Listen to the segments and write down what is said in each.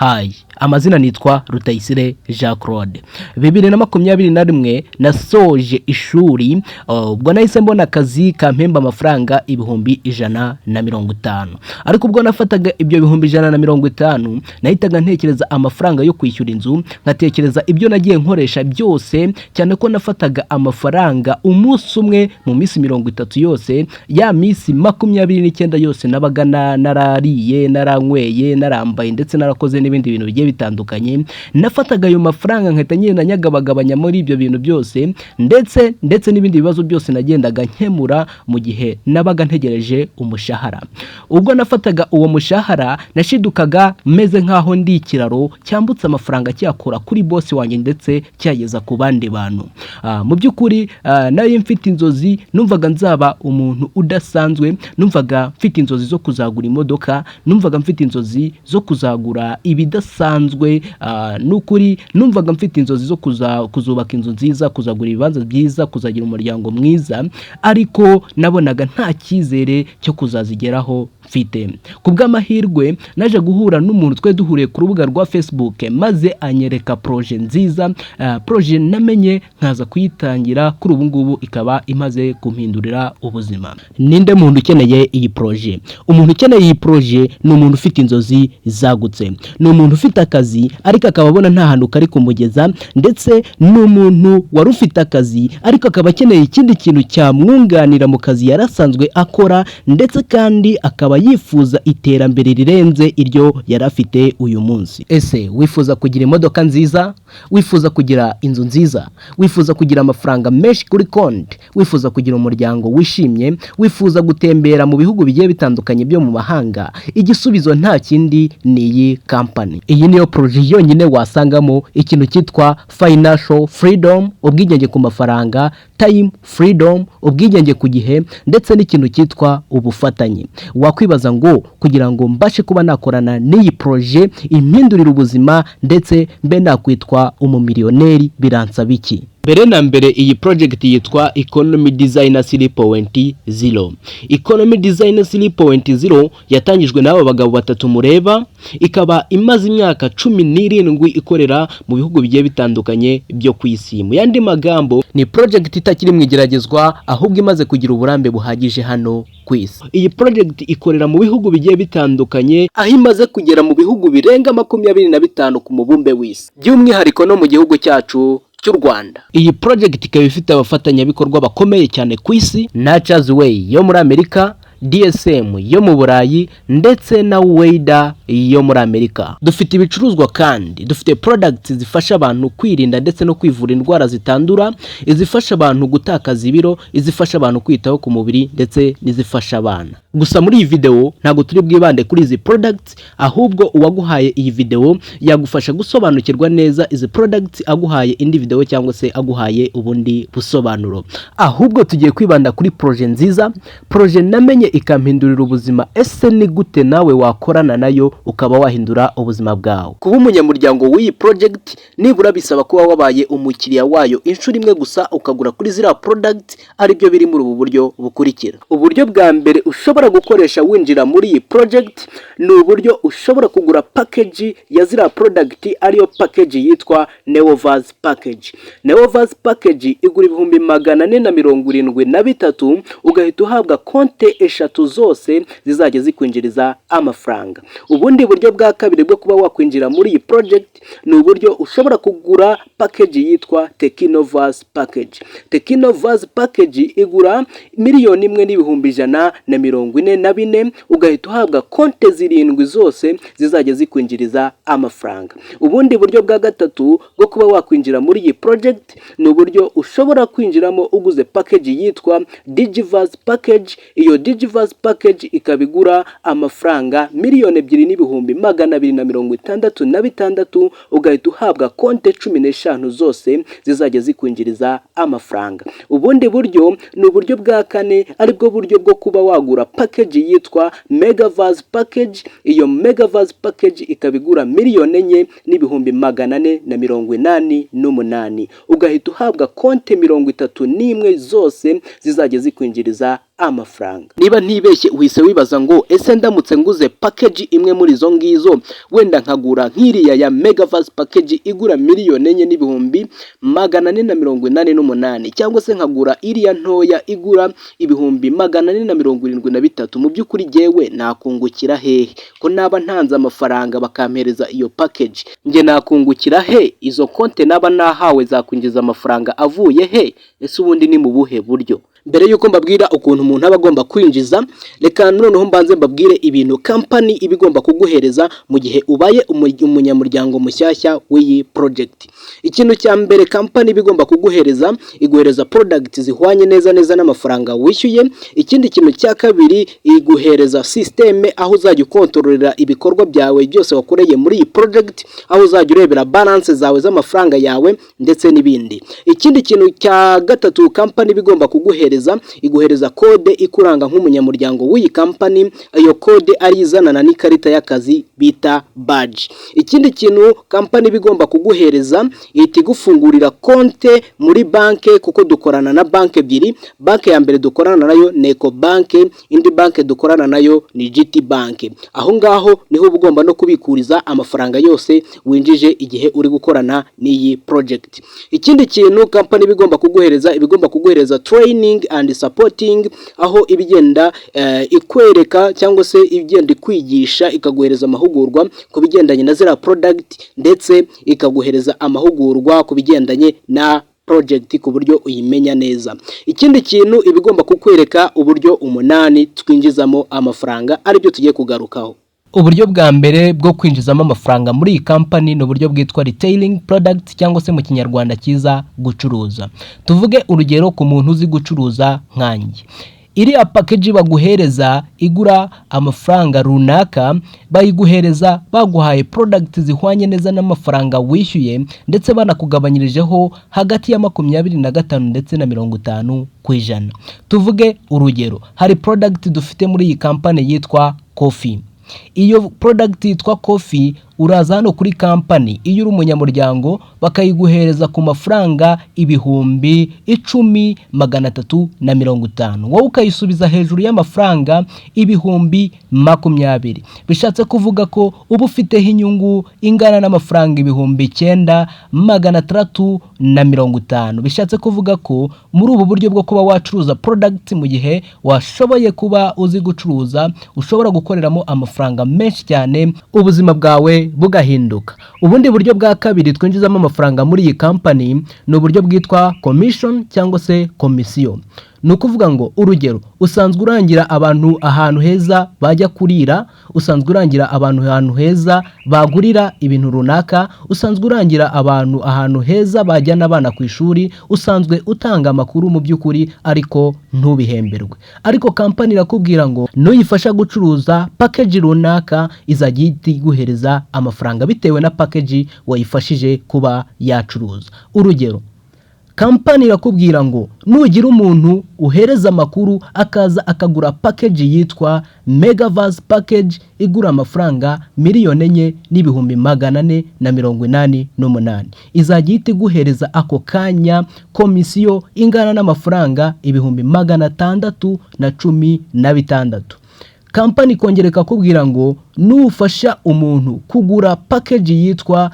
Hi, amazina nitwa Rutayisire Jean Claude. 2021 nasoje ishuri ubwo nahise mbona akazi kampemba amafaranga ibihumbi 150. Ariko ubwo nafataga ibyo bihumbi 150 nahitaga ntekereza amafaranga yo kwishyura inzu, nkatekereza ibyo nagiye nkoresha byose, cyane ko nafataga amafaranga umunsi umwe mu minsi 30 yose, ya minsi 29 yose nabaga narariye, naranyweye, narambaye ndetse narakoze n'ibindi bintu bigiye bitandukanye. Nafataga ayo mafaranga nkahita ngenda nyagabagabanya muri ibyo bintu byose, ndetse n'ibindi bibazo byose nagendaga nkemura mu gihe nabaga ntegereje umushahara. Ubwo nafataga uwo mushahara nashidukaga meze nkaho ndi ikiraro cyambutse amafaranga cyakora kuri boss wanjye ndetse cyageza ku bandi bantu. Mu by'ukuri nayo mfite inzozi, numvaga nzaba umuntu udasanzwe, numvaga mfite inzozi zo kuzagura imodoka, numvaga mfite inzozi zo kuzagura ibidasanzwe, n'ukuri numvaga mfite inzozi zo kuzubaka inzu nziza, kuzagura ibibanza byiza, kuzagira umuryango mwiza, ariko nabonaga nta cyizere cyo kuzazigeraho mfite. Kubw'amahirwe naje guhura n'umuntu twe duhuriye ku rubuga rwa Facebook, maze anyereka projet nziza, projet namenye nkaza kuyitangira, kuri ubu ngubu ikaba imaze kumpindurira ubuzima. Ninde muntu ukeneye iyi projet? Umuntu ukeneye iyi projet ni umuntu ufite inzozi zagutse, ni umuntu ufite akazi ariko akaba abona nta hantu kari kumugeza, ndetse n'umuntu wari ufite akazi ariko akaba akeneye ikindi kintu cyamwunganira mu kazi yarasanzwe akora, ndetse kandi akaba yifuza iterambere rirenze iryo yarafite uyu munsi. Ese wifuza kugira imodoka nziza? Wifuza kugira inzu nziza? Wifuza kugira amafaranga meshi kuri konti? Wifuza kugira umuryango wishimye? Wifuza gutembera mu bihugu bigiye bitandukanye byo mu mahanga? Igisubizo nta kindi ni iyi company. Iyi niyo projet yonyine wasangamo ikintu cyitwa financial freedom, ubwigenge ku mafaranga, time freedom, ubwigenge ku gihe, ndetse n'ikintu cyitwa ubufatanye. Wakwibaza ngo kugira ngo mbashe kuba nakorana n'iyi projet impindurira ubuzima ndetse mbe nakwitwa umumiliyoneri biransaba iki? Mbere na mbere iyi project yitwa Economy Designer 3.0. Economy Designer 3.0 yatangijwe n'aba bagabo batatu mureba, ikaba imaze imyaka 17 ikorera mu bihugu bigiye bitandukanye byo kwisi. Mu yandi magambo ni project itakiri mu igeragezwa, ahubwo imaze kugira uburambe buhagije hano kwisi. Iyi project ikorera mu bihugu bigiye bitandukanye, aho imaze kugera mu bihugu birenga 25 ku mubumbe w'isi, by'umwihariko no mu gihugu cyacu cy'u Rwanda. Iyi project ikaba ifite abafatanyabikorwa bakomeye cyane ku isi, Nature's Way yo muri Amerika, DSM yo mu Burayi, ndetse na Weda yo muri Amerika. Dufite ibicuruzwa kandi dufite products zifasha abantu kwirinda ndetse no kwivura indwara zitandura, izifasha abantu gutakaza ibiro, izifasha abantu kwitaho ku mubiri, ndetse n'izifasha abana. Gusa muri iyi video ntago turi bwibande kuri izi products, ahubwo uwaguhaye iyi video yagufasha gusobanukirwa neza izi products aguhaye indi video cyangwa se aguhaye ubundi busobanuro. Ahubwo tugiye kwibanda kuri projet nziza, projet namenye ikampindurira ubuzima. Ese ni gute nawe wakorana nayo ukaba wahindura ubuzima bwawe? Kuba umunyamuryango w'iyi project nibura bisaba kuba wabaye umukiriya wayo inshuro imwe gusa ukagura kuri zira product, ari byo biri muri ubu buryo bukurikira. Uburyo bwa mbere ushobora gukoresha winjira muri iyi project ni uburyo ushobora kugura package ya zira product, ariyo package yitwa Neovas package. Neovas package igura ibihumbi 473, ugahita uhabwa konte eshatu zose zizajya zikwinjiriza amafaranga. Ubundi buryo bwa kabiri bwo kuba wakwinjira muri iyi project ni uburyo ushobora kugura package yitwa Tekinovas package. Tekinovas package igura 1,144,000, ugahita uhabwa konte 7 zose zizajya zikwinjiriza amafaranga. Ubundi buryo bwa gatatu bwo kuba wakwinjira muri iyi project ni uburyo ushobora kwinjiramo uguze package yitwa Digivas package. Iyo Digivas package ikabigura amafaranga 2,266,000, ugahita uhabwa konte 15 zose zizajya zikwinjiriza amafaranga. Ubundi buryo ni uburyo bwa kane, aribwo buryo bwo kuba wagura package yitwa Megavas package. Iyo Megavas package ikabigura 4,488,000, ugahita uhabwa konte 31 zose zizajya zikwinjiriza amafaranga. Niba ntibeshye uhise wibaza ngo ese ndamutse nguze package imwe muri izo ngizo, wenda nkagura nk'iriya ya megaverse package igura miliyoni enye n'ibihumbi 488, cyangwa se nkagura iriya ntoya igura ibihumbi 473, mu by'ukuri jyewe nakungukira hehe? Ko naba ntanze amafaranga bakampereza iyo package, nge nakungukira he? Izo konte naba nahawe zakwinjiza amafaranga avuye he? Ese ubundi ni mu buhe buryo? Mbere yuko mbabwira ukuntu umuntu aba agomba kwinjiza, reka noneho mbanze mbabwire ibintu company ibigomba kuguhereza mu gihe ubaye umunyamuryango mushyashya w'iyi project. Ikintu cya mbere company ibigomba kuguhereza, iguhereza product zihwanye neza n'amafaranga wishyuye. Ikindi kintu cya kabiri, iguhereza system aho uzajya ukontororera ibikorwa byawe byose wakoreye muri iyi project, aho uzajya urebera balance zawe z'amafaranga yawe ndetse n'ibindi. Ikindi kintu cya gatatu company ibigomba kuguhereza, iguhereza kode ikuranga nk'umunyamuryango w'iyi company. Iyo kode ari izanana n'ikarita y'akazi bita badge. Ikindi kintu company bigomba kuguhereza, ihita igufungurira konte muri banke, kuko dukorana na banke ebyiri. Banke ya mbere dukorana nayo ni Eco banke, indi banke dukorana nayo ni GT banke. Aho ngaho niho ugomba no kubikuriza amafaranga yose winjije igihe uri gukorana n'iyi project. Ikindi kintu company bigomba kuguhereza, ibigomba kuguhereza training and supporting, aho ibigenda ikwereka cyangwa se ibigenda ikwigisha, ikaguhereza amahugurwa ku bigendanye na zira product, ndetse ikaguhereza amahugurwa ku bigendanye na project ku buryo uyimenya neza. Ikindi kintu ibigomba kukwereka uburyo 8 twinjizamo amafaranga, ari byo tugiye kugarukaho. Uburyo bwa mbere bwo kwinjizamo amafaranga muri iyi company ni uburyo bwitwa retailing product, cyangwa se mu kinyarwanda cyiza gucuruza. Tuvuge urugero ku muntu uzi gucuruza nkanjye. Iriya package baguhereza igura amafaranga runaka, bayiguhereza baguhaye product zihwanye neza n'amafaranga wishyuye, ndetse banakugabanyirijeho hagati ya 25 ndetse na 50%. Tuvuge urugero, hari product dufite muri iyi company yitwa coffee. Iyo product yitwa coffee, uraza hano kuri company, iyo uri umunyamuryango bakayiguhereza ku mafaranga ibihumbi 10,350, wowe ukayisubiza hejuru y'amafaranga ibihumbi 20. Bishatse kuvuga ko uba ufiteho inyungu ingana n'amafaranga ibihumbi 9,650. Bishatse kuvuga ko muri ubu buryo bwo kuba wacuruza product mu gihe washoboye kuba uzi gucuruza, ushobora gukoreramo amafaranga menshi cyane, ubuzima bwawe bugahinduka. Ubundi buryo bwa kabiri twinjizamo amafaranga muri iyi company ni uburyo bwitwa commission cyangwa se komisiyo. Nukuvuga ngo urugero, usanzwe urangira abantu ahantu heza bajya kurira, usanzwe urangira abantu ahantu heza bagurira ibintu runaka, usanzwe urangira abantu ahantu heza bajyana abana ku ishuri, usanzwe utanga amakuru mu by'ukuri ariko ntubihemberwe. Ariko company irakubwira ngo nuyifasha gucuruza package runaka, izajya iguhereza amafaranga bitewe na package wayifashije kuba yacuruza. Urugero, company irakubwira ngo nugira umuntu uhereza amakuru akaza akagura package yitwa megaverse package igura amafaranga 4,488,000, izajya iguhereza ako kanya komisiyo ingana n'amafaranga ibihumbi 616. Company kongereka kubwira ngo nufasha umuntu kugura package yitwa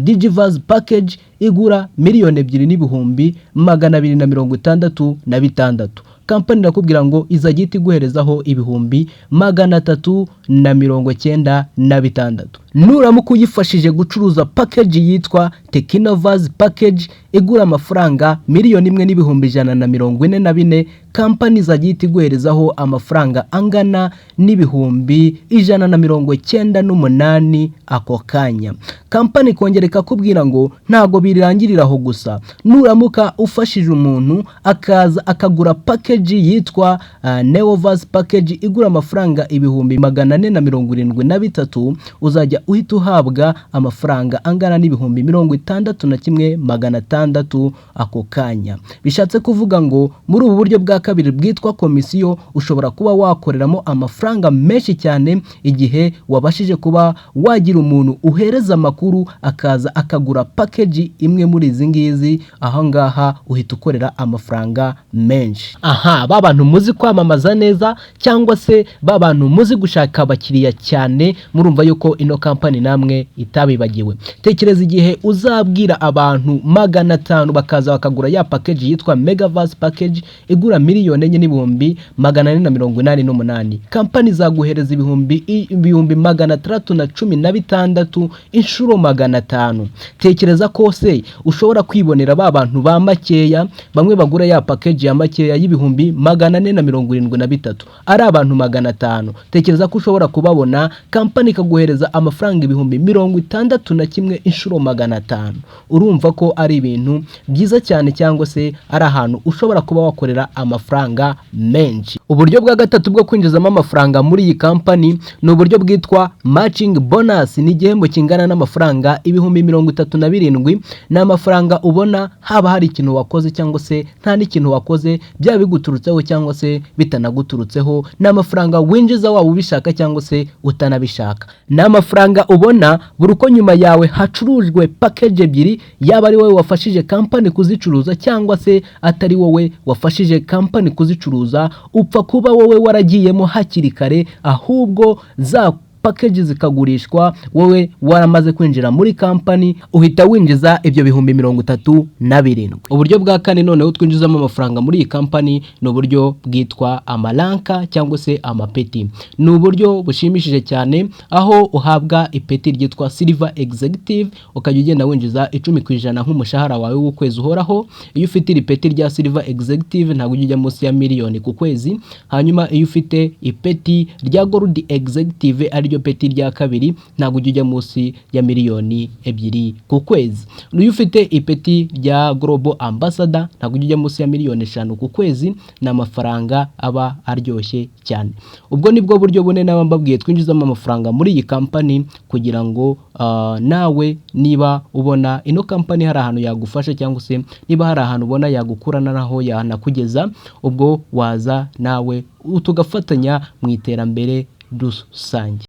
digiverse package igura 2,266,000, company irakubwira ngo izajya iguherezaho ibihumbi 396. Nuramuka uyifashije gucuruza package yitwa Technoverse package igura amafaranga 1,144,000, company izajya iguherezaho amafaranga angana n'ibihumbi 198 ako kanya. Company kongereka kubwira ngo ntago birangirira aho gusa. Nuramuka ufashije umuntu akaza akagura package yitwa Neoverse package igura amafaranga ibihumbi 473, uzajya uhita uhabwa amafaranga angana n'ibihumbi 61,500 6 ako kanya. Bishatse kuvuga ngo muri ubu buryo bwa kabiri bwitwa komisiyo ushobora kuba wakoreramo amafaranga menshi cyane igihe wabashije kuba wagira umuntu uhereza amakuru akaza akagura package imwe muri izi ngizi, aha ngaha uhita ukorera amafaranga menshi. Babantu muzi kwamamaza neza cyangwa se babantu muzi gushaka abakiriya cyane, murumva yuko ino company namwe itabibagiwe. Tekereza igihe uzabwira abantu 500 bakaza bakagura ya package yitwa Megaverse package igura 1,488,000. Company zaguhereza ibihumbi 616 inshuro 500. Tekereza ko se ushobora kwibonera babantu ba makeya bamwe bagura ya package ya makeya y'ibihumbi 473 ari abantu 500. Tekereza ko ushobora kubabona company ikaguhereza amafaranga ibihumbi 61 inshuro 500. Urumva ko ari ibintu byiza cyane cyangwa se ari ahantu ushobora kuba wakorera amafaranga menshi. Uburyo bwa gatatu bwo kwinjizamo amafaranga muri iyi company ni uburyo bwitwa matching bonus. Ni igihembo kingana n'amafaranga ibihumbi 37. Ni amafaranga ubona haba hari ikintu wakoze cyangwa se nta n'ikintu wakoze, byaba biguturutseho cyangwa se bitanaguturutseho. Ni amafaranga winjiza waba ubishaka cyangwa se utanabishaka. Ni amafaranga ubona buri uko nyuma yawe hacurujwe package ebyiri, yaba ari wowe wafashije company kuzicuruza cyangwa se atari wowe wafashije company kuzicuruza, upfa kuba wowe waragiyemo hakiri kare, ahubwo za package zikagurishwa wowe waramaze kwinjira muri company uhita winjiza ibyo bihumbi 37. Uburyo bwa kane noneho twinjizamo amafaranga muri iyi company ni uburyo bwitwa amaranka cyangwa se amapeti. Ni uburyo bushimishije cyane aho uhabwa ipeti ryitwa silver executive ukajya ugenda winjiza 10% nk'umushahara wawe w'ukwezi uhoraho. Iyo ufite ipeti rya silver executive ntabwo ujya munsi ya miliyoni ku kwezi. Hanyuma iyo ufite ipeti rya gold executive ari ryo peti rya kabiri ntabwo ujya munsi ya miliyoni 2 ku kwezi. Iyo ufite ipeti rya global ambassador ntabwo ujya munsi ya miliyoni 5 ku kwezi. Na amafaranga aba aryoshye cyane. Ubwo nibwo buryo bune nabambabwiye twinjizamo amafaranga muri iyi company kugira ngo nawe niba ubona ino company hari ahantu yagufasha cyangwa se niba hari ahantu ubona yagukurana naho yanakugeza, ubwo waza nawe tugafatanya mu iterambere rusange.